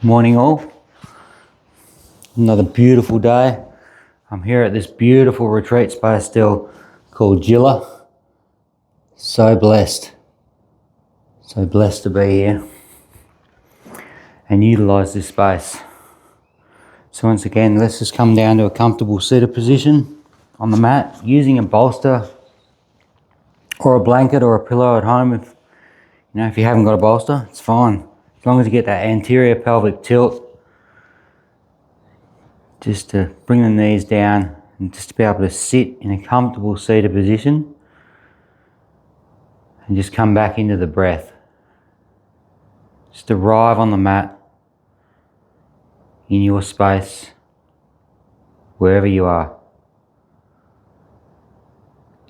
Morning all. Another beautiful day. I'm here at this beautiful retreat space still called Gilla. So blessed. So blessed to be here and utilise this space. So once again, let's just come down to a comfortable seated position on the mat using a bolster or a blanket or a pillow at home. If you haven't got a bolster, it's fine. As long as you get that anterior pelvic tilt, just to bring the knees down and just to be able to sit in a comfortable seated position and just come back into the breath. Just arrive on the mat in your space, wherever you are.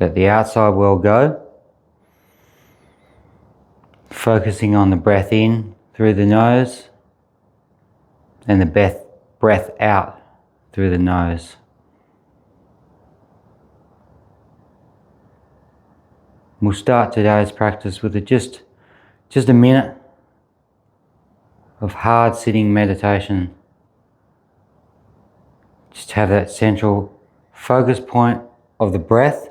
Let the outside world go, focusing on the breath in through the nose and the breath out through the nose. We'll start today's practice with just a minute of hard sitting meditation. Just have that central focus point of the breath,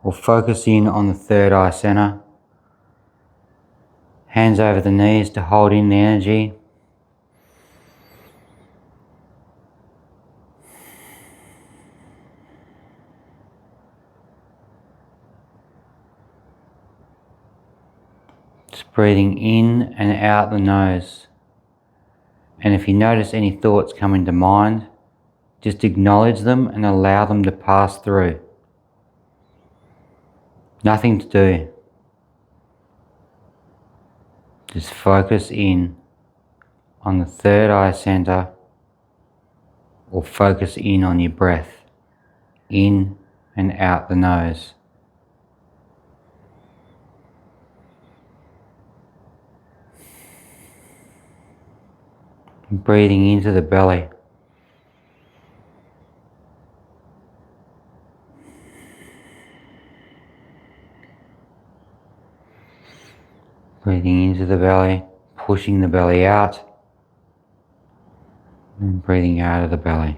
or focus in on the third eye center. Hands over the knees to hold in the energy. Just breathing in and out the nose. And if you notice any thoughts come into mind, just acknowledge them and allow them to pass through. Nothing to do. Just focus in on the third eye center, or focus in on your breath, in and out the nose. Breathing into the belly. Breathing into the belly, pushing the belly out, and breathing out of the belly.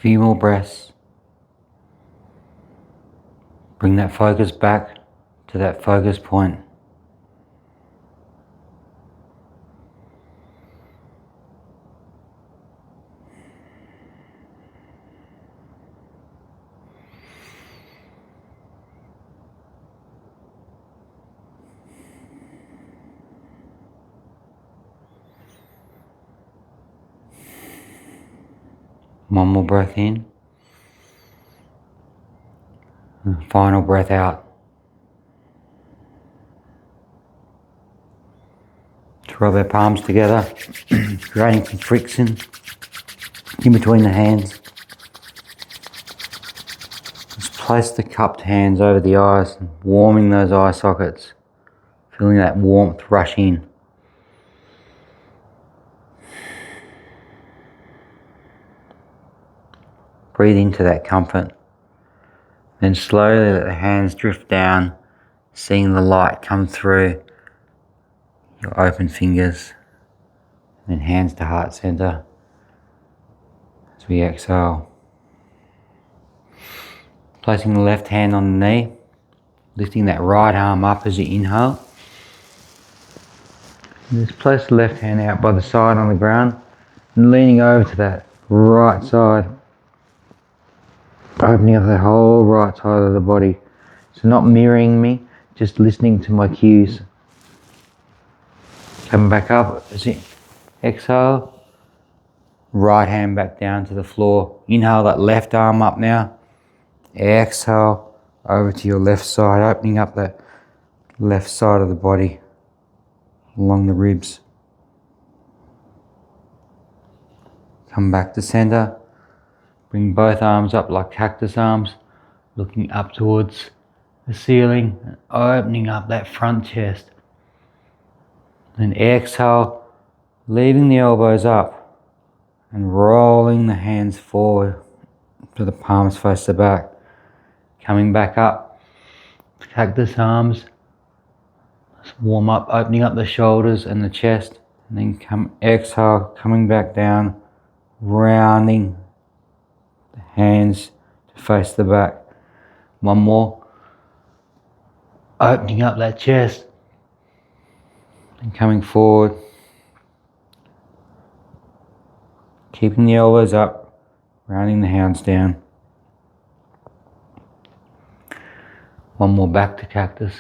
Few more breaths. Bring that focus back to that focus point. One more breath in. And final breath out. Just rub our palms together, creating some friction in between the hands. Just place the cupped hands over the eyes, warming those eye sockets, feeling that warmth rush in. Breathe into that comfort. Then slowly let the hands drift down, seeing the light come through your open fingers. Then hands to heart center as we exhale. Placing the left hand on the knee, Lifting that right arm up as you inhale. And just place the left hand out by the side on the ground and leaning over to that right side. Opening up the whole right side of the body. So not mirroring me, just listening to my cues. Coming back up as you exhale. Right hand back down to the floor. Inhale that left arm up now. Exhale over to your left side, opening up that left side of the body along the ribs. Come back to center. Bring both arms up like cactus arms, looking up towards the ceiling and opening up that front chest. Then exhale, leaving the elbows up and rolling the hands forward to the palms face the back. Coming back up, cactus arms. Let's warm up, opening up the shoulders and the chest. And then exhale, coming back down, rounding the hands to face the back. One more. Opening up that chest. And coming forward. Keeping the elbows up, rounding the hands down. One more back to cactus.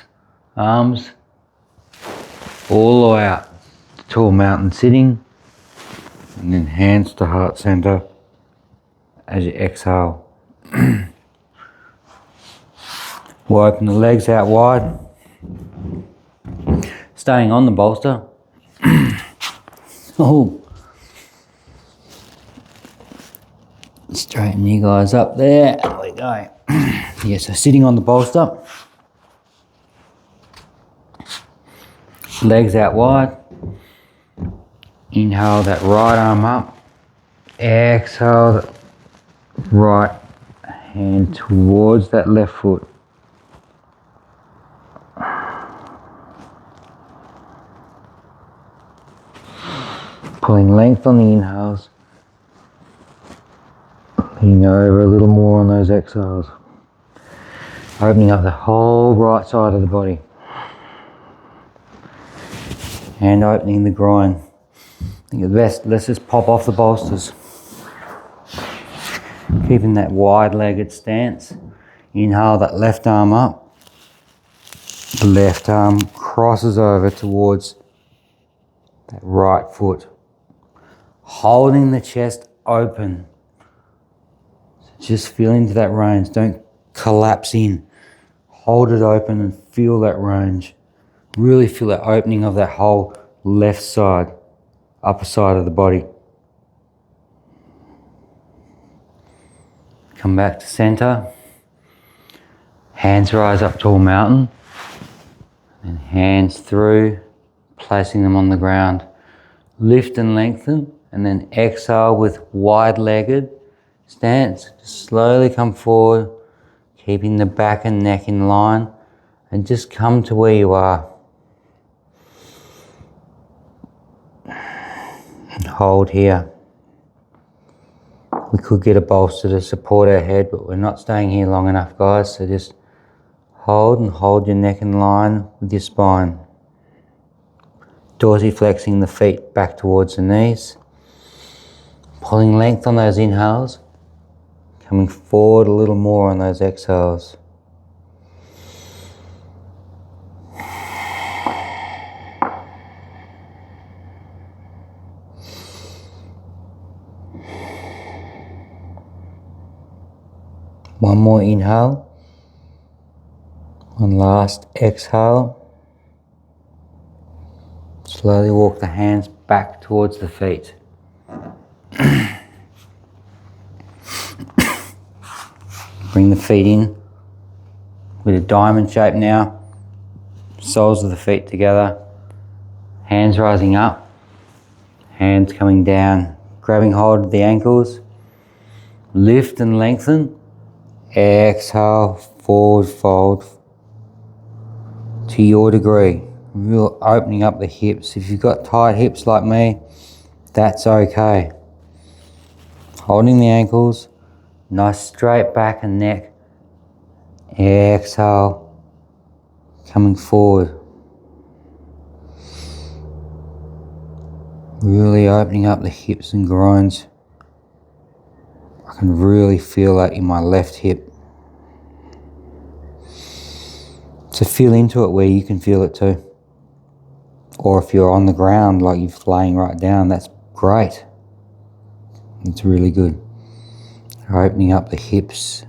Arms all the way out to tall mountain sitting. And then hands to heart center as you exhale. We'll open the legs out wide. Staying on the bolster. Oh. Straighten you guys up there. There we go. Yeah, so sitting on the bolster. Legs out wide. Inhale that right arm up. Exhale the right hand towards that left foot. Pulling length on the inhales. Leaning over a little more on those exhales. Opening up the whole right side of the body. And opening the groin. I think the best, let's just pop off the bolsters. Keeping that wide-legged stance. Inhale that left arm up. The left arm crosses over towards that right foot. Holding the chest open. Just feel into that range. Don't collapse in. Hold it open and feel that range. Really feel that opening of that whole left side, upper side of the body. Come back to center. Hands rise up tall mountain. And hands through, placing them on the ground. Lift and lengthen, and then exhale with wide-legged stance. Just slowly come forward, keeping the back and neck in line, and just come to where you are. And hold here. We could get a bolster to support our head, but we're not staying here long enough, guys, so just hold and hold your neck in line with your spine. Dorsiflexing the feet back towards the knees. Pulling length on those inhales. Coming forward a little more on those exhales. One more inhale. One last exhale. Slowly walk the hands back towards the feet. Bring the feet in with a diamond shape now. Soles of the feet together. Hands rising up. Hands coming down. Grabbing hold of the ankles. Lift and lengthen. Exhale, forward fold to your degree. Real opening up the hips. If you've got tight hips like me, that's okay. Holding the ankles, nice straight back and neck. Exhale, coming forward. Really opening up the hips and groins. I can really feel that in my left hip. So feel into it where you can feel it too. Or if you're on the ground, like you're laying right down, that's great. It's really good. Opening up the hips.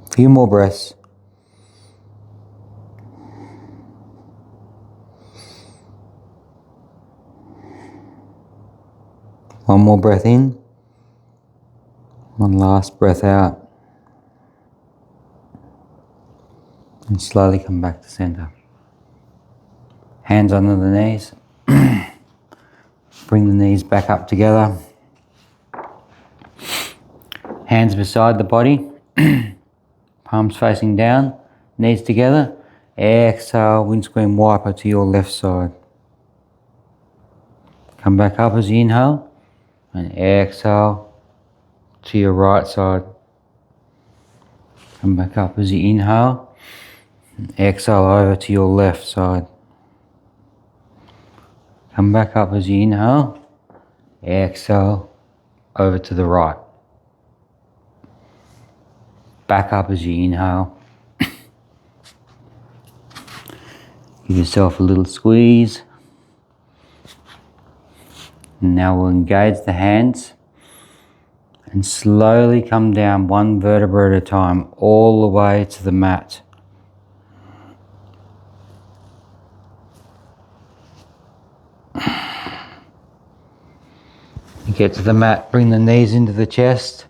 A few more breaths. One more breath in. One last breath out. And slowly come back to center. Hands under the knees. Bring the knees back up together. Hands beside the body. Palms facing down. Knees together. Exhale, windscreen wiper to your left side. Come back up as you inhale. And exhale to your right side. Come back up as you inhale. And exhale over to your left side. Come back up as you inhale. Exhale over to the right. Back up as you inhale. Give yourself a little squeeze. And now we'll engage the hands and slowly come down one vertebra at a time all the way to the mat. You get to the mat, bring the knees into the chest.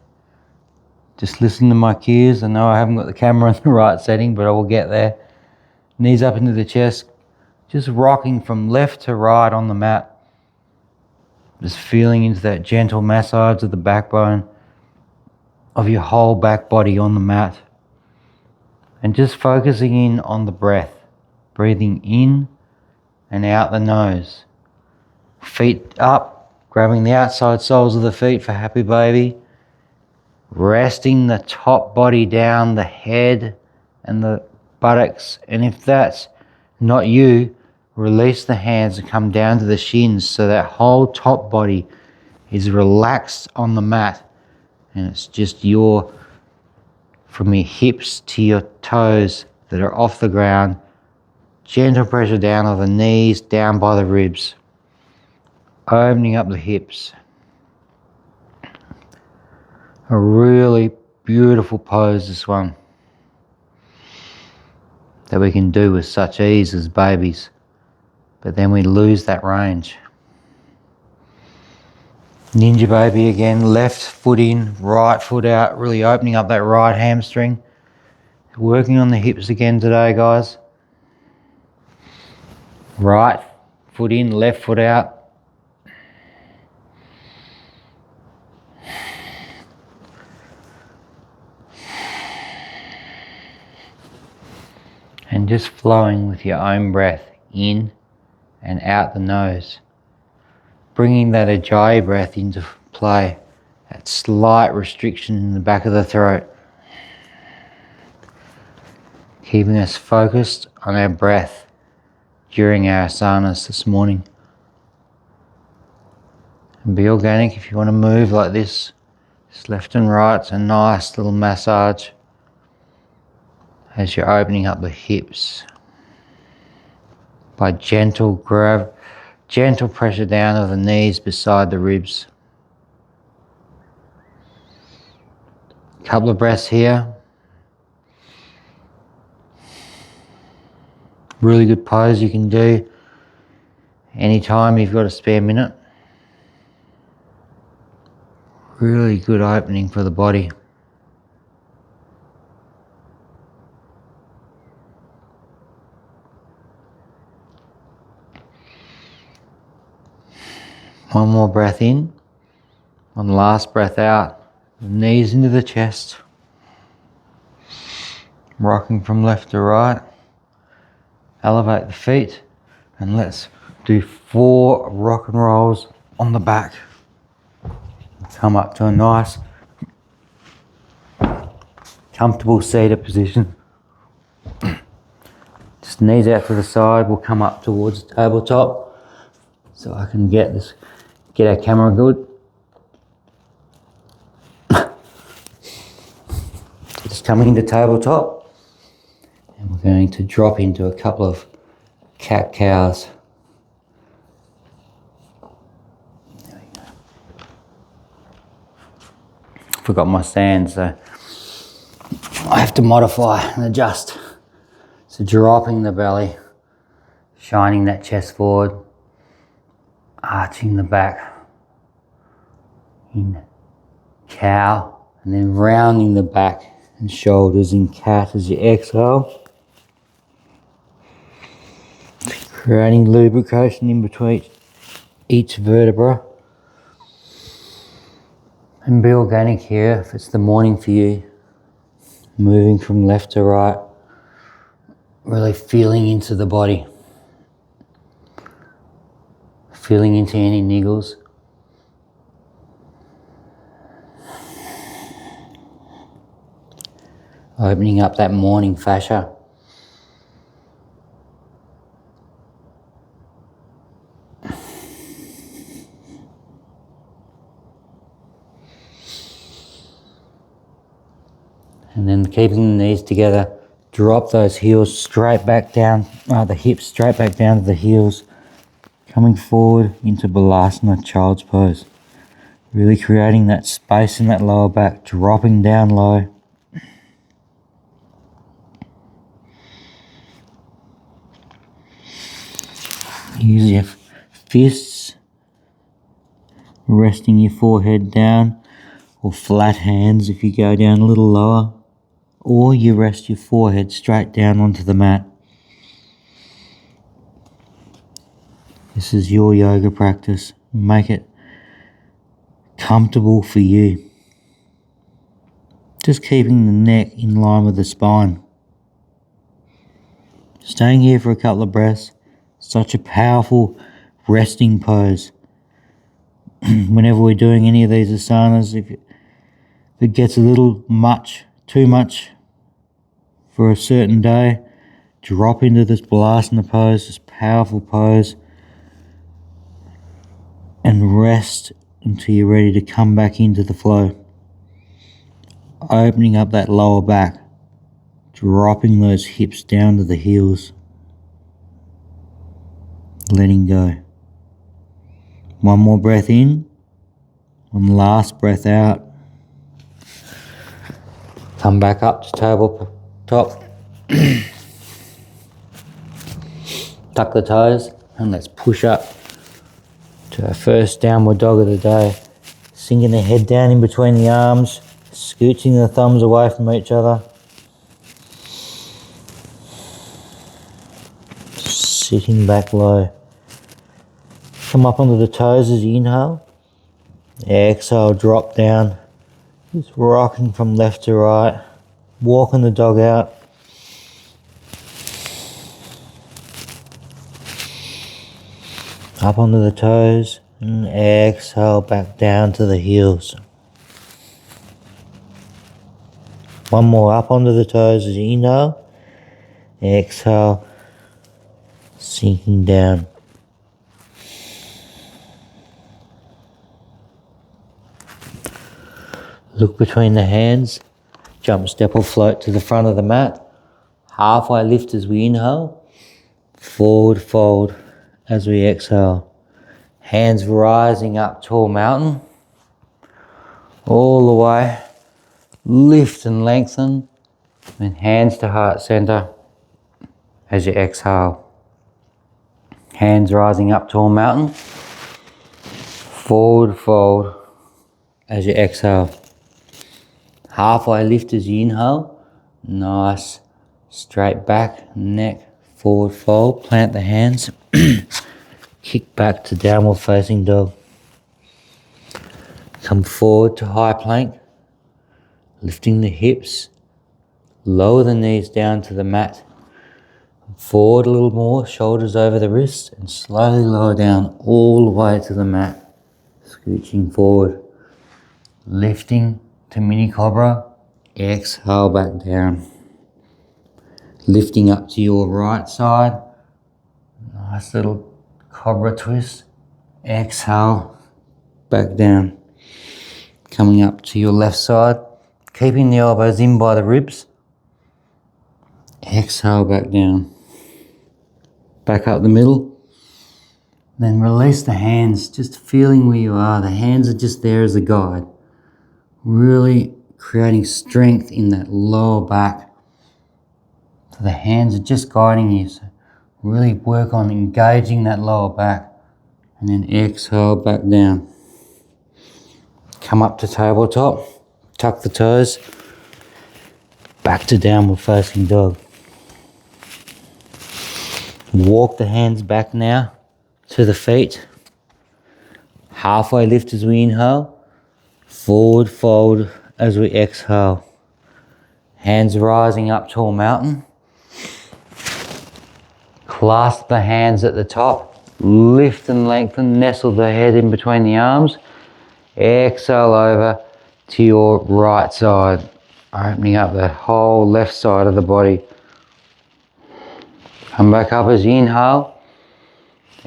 Just listen to my cues. I know I haven't got the camera in the right setting, but I will get there. Knees up into the chest, just rocking from left to right on the mat. Just feeling into that gentle massage of the backbone of your whole back body on the mat. And just focusing in on the breath. Breathing in and out the nose. Feet up, grabbing the outside soles of the feet for happy baby. Resting the top body down, the head and the buttocks. And if that's not you, release the hands and come down to the shins so that whole top body is relaxed on the mat. And it's just from your hips to your toes that are off the ground. Gentle pressure down on the knees, down by the ribs. Opening up the hips. A really beautiful pose, this one, that we can do with such ease as babies. But then we lose that range. Ninja baby again, left foot in, right foot out, really opening up that right hamstring. Working on the hips again today, guys. Right foot in, left foot out. And just flowing with your own breath in and out the nose. Bringing that Ajjayi breath into play. That slight restriction in the back of the throat. Keeping us focused on our breath during our asanas this morning. And be organic if you want to move like this. Just left and right, it's a nice little massage as you're opening up the hips by gentle pressure down of the knees beside the ribs. Couple of breaths here. Really good pose you can do anytime you've got a spare minute. Really good opening for the body. One more breath in. One last breath out. Knees into the chest. Rocking from left to right. Elevate the feet. And let's do 4 rock and rolls on the back. Come up to a nice, comfortable seated position. Knees out to the side, we'll come up towards the tabletop so I can get our camera good. Just coming into tabletop, and we're going to drop into a couple of cat cows. There we go. Forgot my stand, so I have to modify and adjust. So dropping the belly, shining that chest forward, arching the back in cow, and then rounding the back and shoulders in cat as you exhale. Creating lubrication in between each vertebra. And be organic here if it's the morning for you. Moving from left to right. Really feeling into the body. Feeling into any niggles. Opening up that morning fascia. And then keeping the knees together, drop those heels straight back down, the hips straight back down to the heels. Coming forward into Balasana, child's pose. Really creating that space in that lower back, dropping down low. Use your fists, resting your forehead down, or flat hands if you go down a little lower, or you rest your forehead straight down onto the mat. This is your yoga practice. Make it comfortable for you. Just keeping the neck in line with the spine. Staying here for a couple of breaths. Such a powerful resting pose. Whenever we're doing any of these asanas, if it gets a little much, too much for a certain day, drop into this Balasana pose, this powerful pose, and rest until you're ready to come back into the flow. Opening up that lower back, dropping those hips down to the heels. Letting go. One more breath in. One last breath out. Come back up to tabletop. Tuck the toes and let's push up to our first downward dog of the day. Sinking the head down in between the arms, scooching the thumbs away from each other. Sitting back low. Come up onto the toes as you inhale. Exhale, drop down. Just rocking from left to right. Walking the dog out. Up onto the toes. And exhale back down to the heels. One more up onto the toes as you inhale. Exhale. Sinking down. Look between the hands, jump, step or float to the front of the mat. Halfway lift as we inhale, forward fold as we exhale. Hands rising up, tall mountain, all the way. Lift and lengthen, and hands to heart center as you exhale. Hands rising up, tall mountain, forward fold as you exhale. Halfway lift as you inhale. Nice. Straight back, neck, forward fold. Plant the hands. Kick back to downward facing dog. Come forward to high plank. Lifting the hips. Lower the knees down to the mat. Forward a little more, shoulders over the wrists, and slowly lower down all the way to the mat. Scooching forward. Lifting to mini cobra, exhale back down. Lifting up to your right side. Nice little cobra twist. Exhale, back down. Coming up to your left side. Keeping the elbows in by the ribs. Exhale, back down. Back up the middle. Then release the hands, just feeling where you are. The hands are just there as a guide. Really creating strength in that lower back. So the hands are just guiding you. So really work on engaging that lower back. And then exhale, back down. Come up to tabletop. Tuck the toes. Back to downward facing dog. Walk the hands back now to the feet. Halfway lift as we inhale. Forward fold as we exhale. Hands rising up tall mountain. Clasp the hands at the top. Lift and lengthen. Nestle the head in between the arms. Exhale over to your right side. Opening up the whole left side of the body. Come back up as you inhale.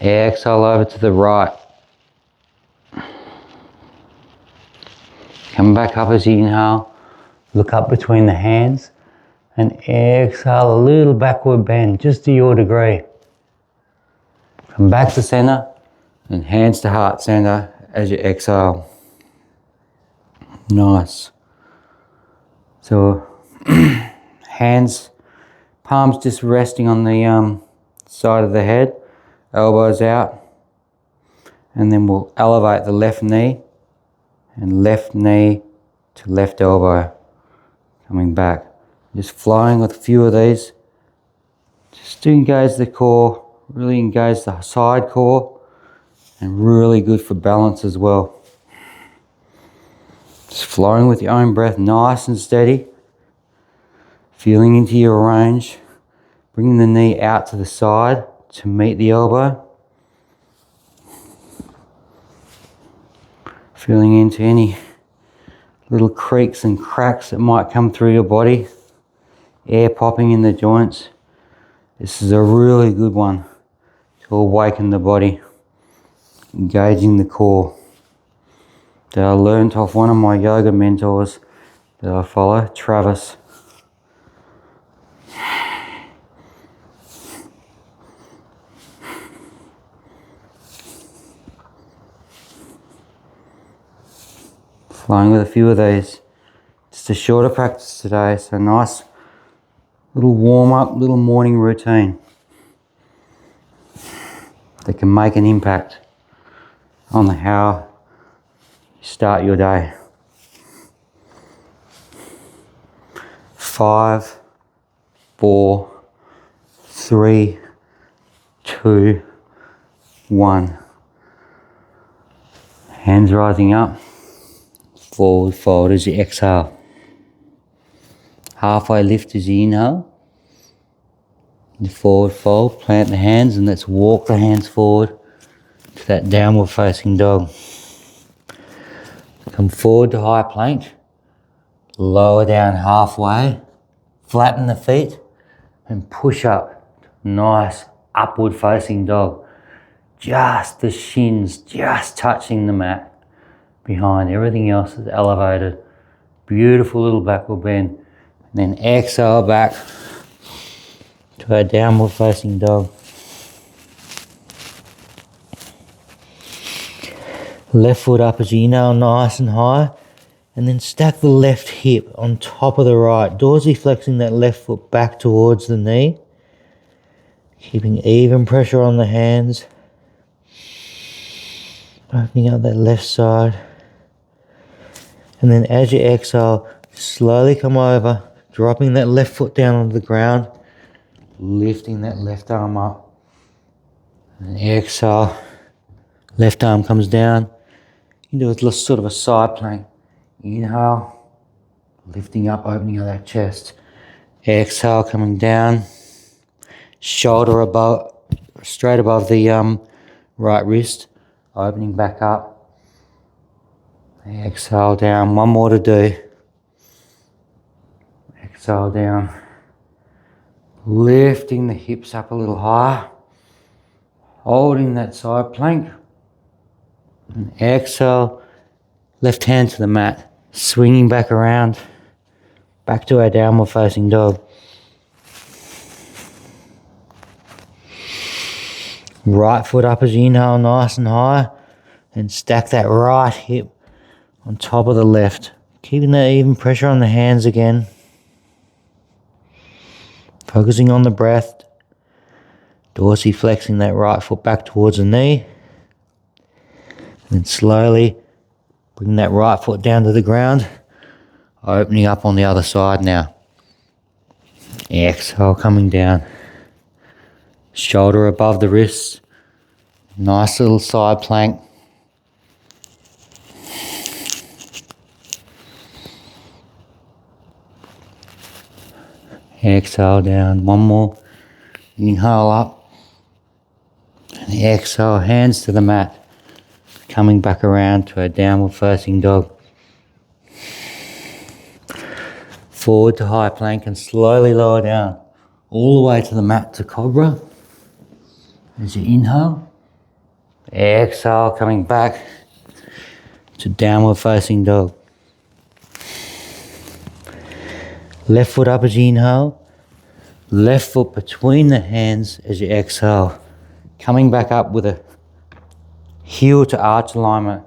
Exhale over to the right. Come back up as you inhale. Look up between the hands. And exhale a little backward bend, just to your degree. Come back to center. And hands to heart center as you exhale. Nice. So, hands, palms just resting on the side of the head. Elbows out. And then we'll elevate the left knee. And left knee to left elbow. Coming back. Just flowing with a few of these. Just to engage the core. Really engage the side core. And really good for balance as well. Just flowing with your own breath, nice and steady. Feeling into your range. Bringing the knee out to the side to meet the elbow. Feeling into any little creaks and cracks that might come through your body. Air popping in the joints. This is a really good one to awaken the body. Engaging the core. That I learned off one of my yoga mentors that I follow, Travis. Flowing with a few of these. Just a shorter practice today, so nice little warm up, little morning routine that can make an impact on how you start your day. 5, 4, 3, 2, 1. Hands rising up. Forward fold as you exhale. Halfway lift as you inhale. The forward fold, plant the hands and let's walk the hands forward to that downward facing dog. Come forward to high plank. Lower down halfway. Flatten the feet and push up. Nice upward facing dog. Just the shins just touching the mat. Behind everything else is elevated. Beautiful little backward bend. And then exhale back to our downward facing dog. Left foot up as you inhale, nice and high. And then stack the left hip on top of the right. Dorsally flexing that left foot back towards the knee. Keeping even pressure on the hands. Opening up that left side. And then as you exhale, slowly come over, dropping that left foot down onto the ground, lifting that left arm up. And exhale, left arm comes down. You do a sort of a side plank. Inhale, lifting up, opening up that chest. Exhale, coming down. Shoulder above, straight above the right wrist, opening back up. Exhale down, one more to do. Exhale down. Lifting the hips up a little higher. Holding that side plank. And exhale. Left hand to the mat. Swinging back around. Back to our downward facing dog. Right foot up as you inhale, nice and high. And stack that right hip on top of the left. Keeping that even pressure on the hands again. Focusing on the breath. Dorsiflexing that right foot back towards the knee. And then slowly bring that right foot down to the ground. Opening up on the other side now. Exhale, coming down. Shoulder above the wrists. Nice little side plank. Exhale down. One more. Inhale up. And exhale, hands to the mat. Coming back around to a downward facing dog. Forward to high plank and slowly lower down. All the way to the mat to cobra. As you inhale. Exhale, coming back to downward facing dog. Left foot up as you inhale. Left foot between the hands as you exhale. Coming back up with a heel to arch alignment.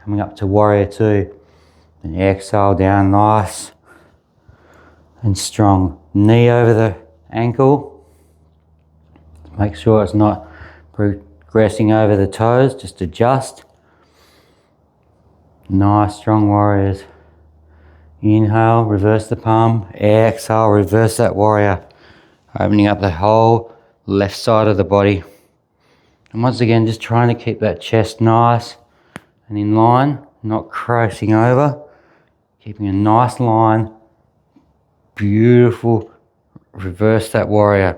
Coming up to warrior two. And exhale down nice and strong. Knee over the ankle. Make sure it's not progressing over the toes. Just adjust. Nice strong warriors. Inhale, reverse the palm. Exhale, reverse that warrior. Opening up the whole left side of the body. And once again, just trying to keep that chest nice and in line, not crossing over. Keeping a nice line. Beautiful. Reverse that warrior.